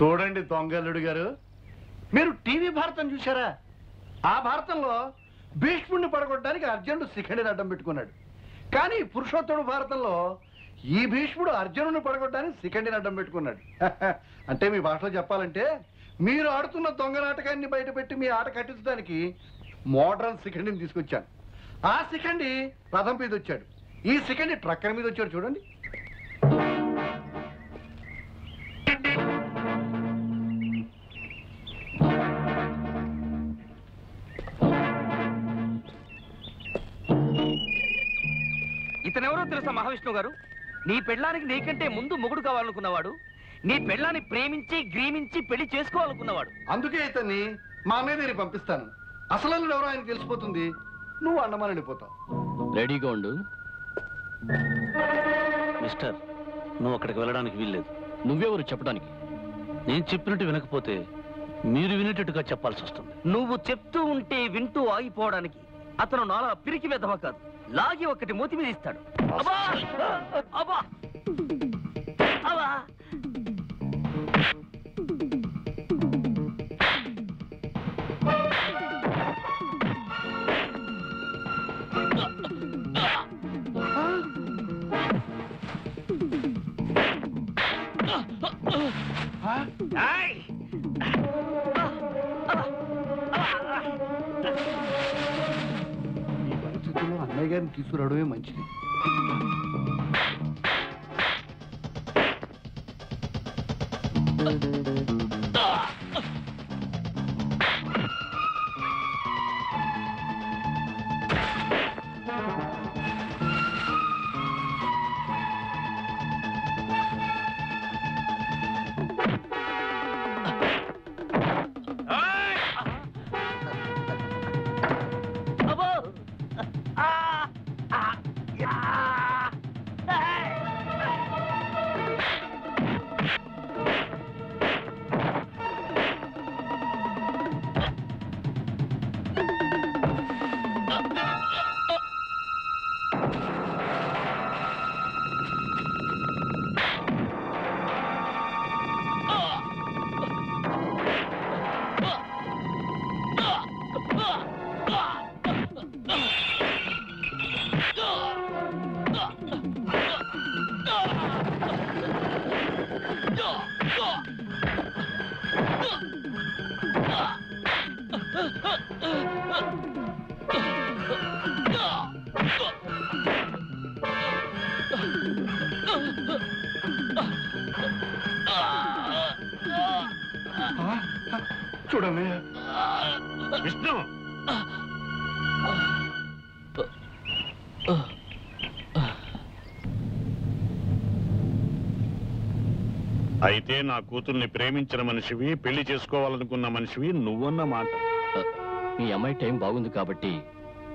చూడండి దొంగల్లుడు గారు, మీరు టీవీ భారతం చూసారా? ఆ భారతంలో భీష్ముడిని పడగొట్టడానికి అర్జునుడు శిఖండిని అడ్డం పెట్టుకున్నాడు. కానీ పురుషోత్తముడు భారతంలో ఈ భీష్ముడు అర్జునుడిని పడగొట్టడానికి శిఖండిని అడ్డం పెట్టుకున్నాడు. అంటే మీ భాషలో చెప్పాలంటే మీరు ఆడుతున్న దొంగ నాటకాన్ని బయటపెట్టి మీ ఆట కట్టించడానికి మోడ్రన్ శిఖండిని తీసుకొచ్చాను. ఆ శిఖండి రథం మీద వచ్చాడు, ఈ శిఖండి ట్రక్కర్ మీద వచ్చాడు. చూడండి. ఇతనెవరో తెలుసా మహావిష్ణువు గారు? నీ పెళ్ళానికి నీకంటే ముందు మొగుడు కావాలనుకున్నవాడు, నీ పెళ్ళాన్ని ప్రేమించి గ్రీమించి పెళ్లి చేసుకోవాలనుకున్నవాడు. అందుకే ఇతన్ని మా అన్నయ్య దగ్గరికి పంపిస్తాను. అసలు ఎవరో ఆయనకు తెలిసిపోతుంది, నువ్వు అండమాని వెళ్ళిపోతావు. రెడీగా ఉండు. మిస్టర్, నువ్వు అక్కడికి వెళ్ళడానికి వీల్లేదు. నువ్వెవరు చెప్పడానికి? నేను చెప్పినట్టు వినకపోతే మీరు వినేటట్టుగా చెప్పాల్సి వస్తుంది. నువ్వు చెప్తూ ఉంటే వింటూ ఆగిపోవడానికి అతను నాలా పిరికి వెధవ కాదు, లాగి ఒకటి మూతి మీద ఇస్తాడు. అబ్బా అబ్బా అబ్బా. ఈ పరిస్థితుల్లో అన్నయ్య గారిని తీసుకురావడమే మంచిది. చూడన్నయ్య, విష్ణు, అయితే నా కూతుర్ని ప్రేమించిన మనిషివి, పెళ్లి చేసుకోవాలనుకున్న మనిషివి నువ్వన్న మాట. మీ అమ్మాయి టైం బాగుంది కాబట్టి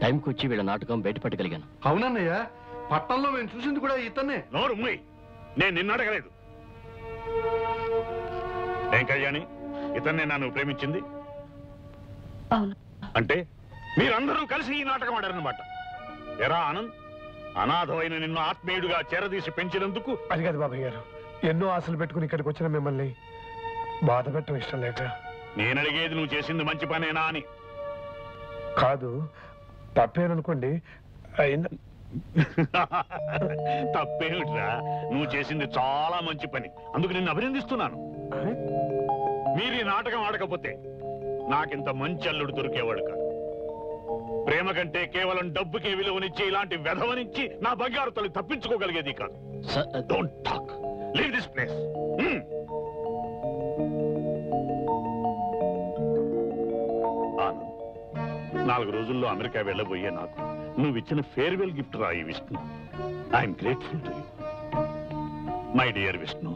టైంకి వచ్చి వీళ్ళ నాటకం బయటపడగలిగాను. అవునన్నయ్య, పట్టణంలో మేము చూసింది కూడా ఇతన్నే. నోరు మూయ్, నేను నిన్ను అడగలేదు. ఏం కళ్యాణి, ఇతన్నే నన్ను ప్రేమించింది? అంటే మీరందరూ కలిసి ఈ నాటకం ఆడారన్నమాట. ఎరా ఆనంద్, అనాథమైన నిన్ను ఆత్మీయుడిగా చేరదీసి పెంచినందుకు. అది కాదు బాబాయ్ గారు, ఎన్నో ఆశలు పెట్టుకుని ఇక్కడికి వచ్చిన మిమ్మల్ని బాధ పెట్టడం ఇష్టం లేక. నేను అడిగేది నువ్వు చేసింది మంచి పనేనా అని. కాదు, తప్పేననుకోండి. తప్పేమిట్రా, నువ్వు చేసింది చాలా మంచి పని, అందుకు నిన్ను అభినందిస్తున్నాను. మీరు ఈ నాటకం ఆడకపోతే నాకింత మంచి అల్లుడు దొరికేవాడు కాదు. ప్రేమ కంటే కేవలం డబ్బుకే విలువనిచ్చి ఇలాంటి వెధవనిచ్చి నా బంగారు తల్లి తప్పించుకోగలిగేది కాదు. Don't talk, leave this place. Anand, 4 రోజుల్లో అమెరికా వెళ్ళబోయే నాకు నువ్వు ఇచ్చిన ఫేర్వెల్ గిఫ్ట్ రా ఈ Vishnu. I'm grateful to you my dear Vishnu.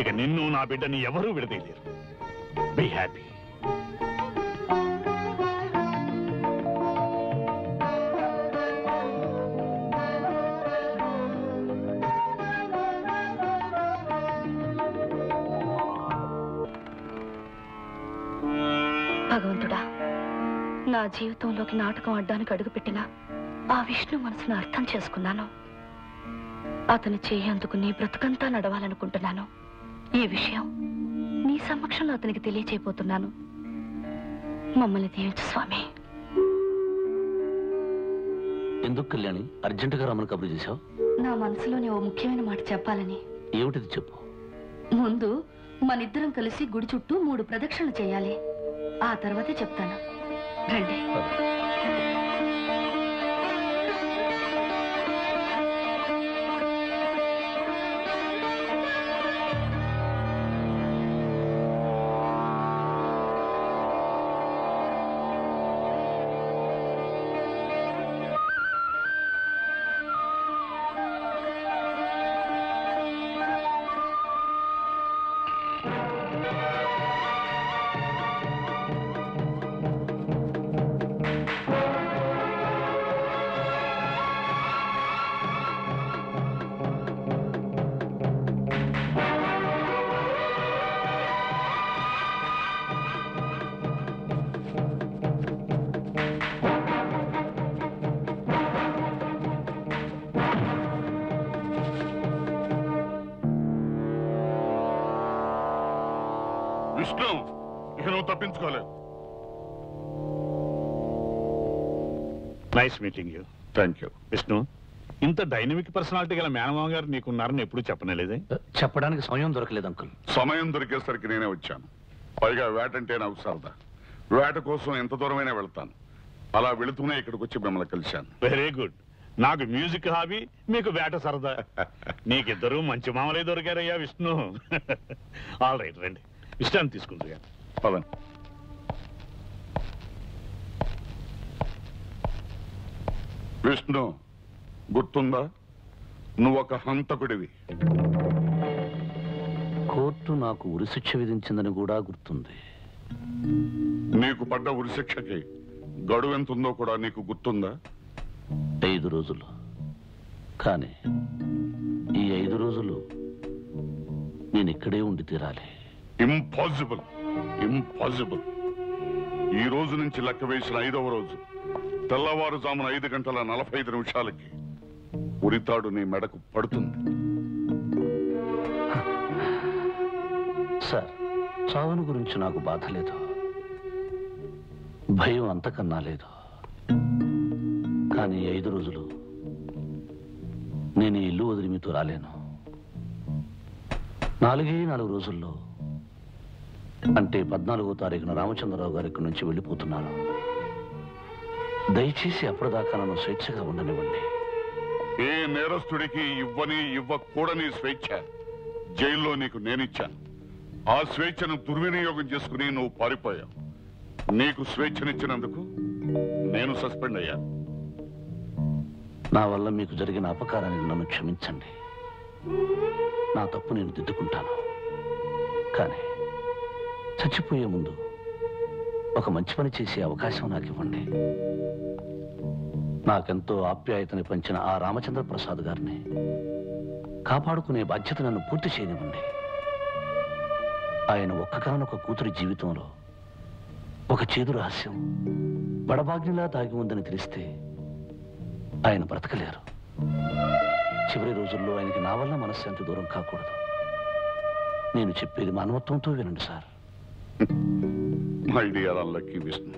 ఇక నిన్ను నా బిడ్డని ఎవరూ విడదీయలేరు. Be happy. భగవంతుడా, నా జీవితంలోకి నాటకం ఆడడానికి అడుగుపెట్టిన ఆ విష్ణు మనసును అర్థం చేసుకున్నాను. అతని చేయి అందుకు నీ బ్రతుకంతా నడవాలనుకుంటున్నాను. ఈ విషయం మీ సమక్షంలో అతనికి తెలియచేయబోతున్నాను. మమ్మల్ని దీవించు స్వామి. ఎందుకు కళ్యాణి అర్జెంటుగా రమ్మని కబురు చేశావు? నా మనసులోని ఓ ముఖ్యమైన మాట చెప్పాలని. ఏమిటిది చెప్పు. ముందు మనిద్దరం కలిసి గుడి చుట్టూ 3 ప్రదక్షిణలు చేయాలి. ఆ తర్వాతే చెప్తాను. రండి. విష్ణు, ఇక నువ్వు తప్పించుకోలేవు. Nice meeting you. Thank you. Vishnu, ఇంత డైనమిక్ పర్సనాలిటీ గల మేనమామ గారు నీకున్నారని ఎప్పుడు చెప్పనేలేదే? చెప్పడానికి సమయం దొరకలేదు అంకుల్. సమయం దొరికేసరికి నేనే వచ్చాను. పైగా వేటంటే నాకు సరదా. వేట కోసం ఎంత దూరమైనా వెళ్తాను. అలా వెళుతూనే ఇక్కడికి వచ్చి మిమ్మల్ని కలిశాను. Very good. నాకు మ్యూజిక్ హాబీ, మీకు వేట సరదా. నీకిద్దరూ మంచి మామలే దొరికారయ్యా విష్ణు. ఆల్ రైట్, రండి విశ్రాంతి తీసుకుంటుగా. పదండి. విష్ణు, గుర్తుందా? నువ్వొక హంతకుడివి. కోర్టు నాకు ఉరిశిక్ష విధించిందని కూడా గుర్తుంది. నీకు పడ్డ ఉరిశిక్షకి గడువు ఎంత ఉందో కూడా నీకు గుర్తుందా? 5 రోజులు. కానీ ఈ 5 రోజులు నేను ఇక్కడే ఉండి తీరాలి. Impossible, impossible. ఈ రోజు నుంచి లెక్క వేసిన 5వ రోజు తెల్లవారుజామున 5:45 ఉరితాడు నీ మెడకు పడుతుంది. సార్, చావును గురించి నాకు బాధ లేదు, భయం అంతకన్నా లేదు. కానీ 5 రోజులు నేను ఈ ఇల్లు వదిలి మీతో రాలేను. 4 రోజుల్లో, అంటే 14వ తారీఖున రామచంద్రరావు గారి ఇక్కడి నుంచి వెళ్ళిపోతున్నాను. దయచేసి అప్పటిదాకా నన్ను స్వేచ్ఛగా ఉండనివ్వండి. ఏ నేరస్తుడికి ఇవ్వకూడని స్వేచ్ఛ జైల్లో నీకు నేనిచ్చాను. ఆ స్వేచ్ఛను దుర్వినియోగం చేసుకుని నువ్వు పారిపోయావు. నీకు స్వేచ్ఛనిచ్చినందుకు నేను సస్పెండ్ అయ్యాను. నా వల్ల మీకు జరిగిన అపకారానికి నన్ను క్షమించండి. నా తప్పు నేను దిద్దుకుంటాను. కానీ చచ్చిపోయే ముందు ఒక మంచి పని చేసే అవకాశం నాకు ఇవ్వండి. నాకెంతో ఆప్యాయతని పంచిన ఆ రామచంద్ర ప్రసాద్ గారిని కాపాడుకునే బాధ్యత నన్ను పూర్తి చేయనివ్వండి. ఆయన ఒక్కగానొక కూతురి జీవితంలో ఒక చేదు రహస్యం బడబాగ్నిలా దాగి ఉందని తెలిస్తే ఆయన బ్రతకలేరు. చివరి రోజుల్లో ఆయనకి నా వల్ల మనశ్శాంతి దూరం కాకూడదు. నేను చెప్పేది మానవత్వంతో వినండి sir. My dear unlucky Vishnu,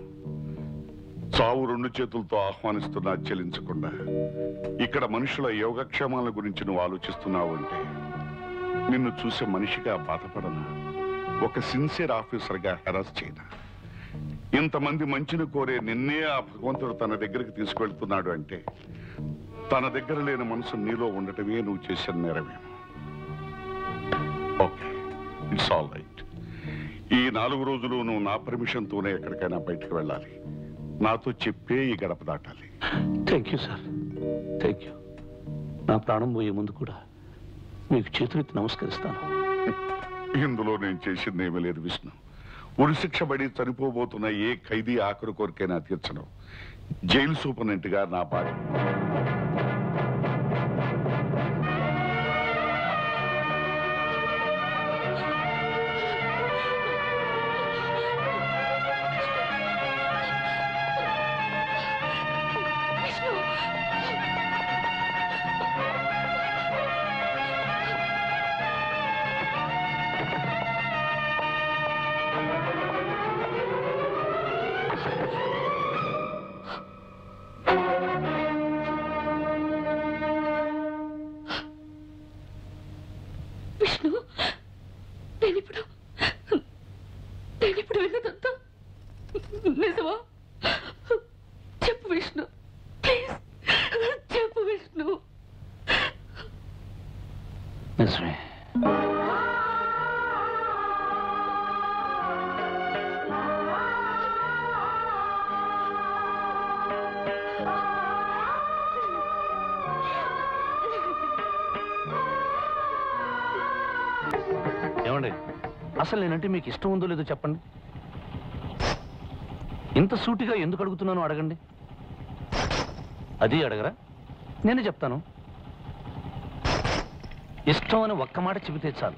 చావు 2 చేతులతో ఆహ్వానిస్తున్నా చెల్లించకుండా ఇక్కడ మనుషుల యోగక్షేమాల గురించి నువ్వు ఆలోచిస్తున్నావు అంటే నిన్ను చూసే మనిషిగా బాధపడనా? ఒక సిన్సియర్ ఆఫీసర్గా హెరాస్ చేయనా? ఇంతమంది మంచిని కోరే నిన్నే ఆ భగవంతుడు తన దగ్గరికి తీసుకెళ్తున్నాడు అంటే తన దగ్గర లేని మనసు నీలో ఉండటమే నువ్వు చేసిన నేరమేమో. Okay, it's all right. ఈ 4 రోజులు నువ్వు నా పర్మిషన్తోనే ఎక్కడికైనా బయటకు వెళ్ళాలి. నాతో చెప్పే ఈ గడప దాటాలి. Thank you sir, thank you. నా ప్రాణం పోయే ముందు కూడా మీకు చేతులెత్తి నమస్కరిస్తాను. ఇందులో నేను చేసిందేమీ లేదు విష్ణు. ఉరిశిక్ష పడి చనిపోబోతున్న ఏ ఖైదీ ఆఖరు కోరికైనా తీర్చను. జైలు సూపరింటెండెంట్గా నా బాధ్యత. విష్ణు, నేనిప్పుడు విన్నదంతా నిజమా? చెప్పు విష్ణు, ప్లీజ్ చెప్పు విష్ణు. నిజమే. ఏమండి, అసలు నేనంటే మీకు ఇష్టం ఉందో లేదో చెప్పండి. ఇంత సూటిగా ఎందుకు అడుగుతున్నానో అడగండి. అది అడగరా? నేనే చెప్తాను. ఇష్టం అని ఒక్క మాట చెబితే చాలు.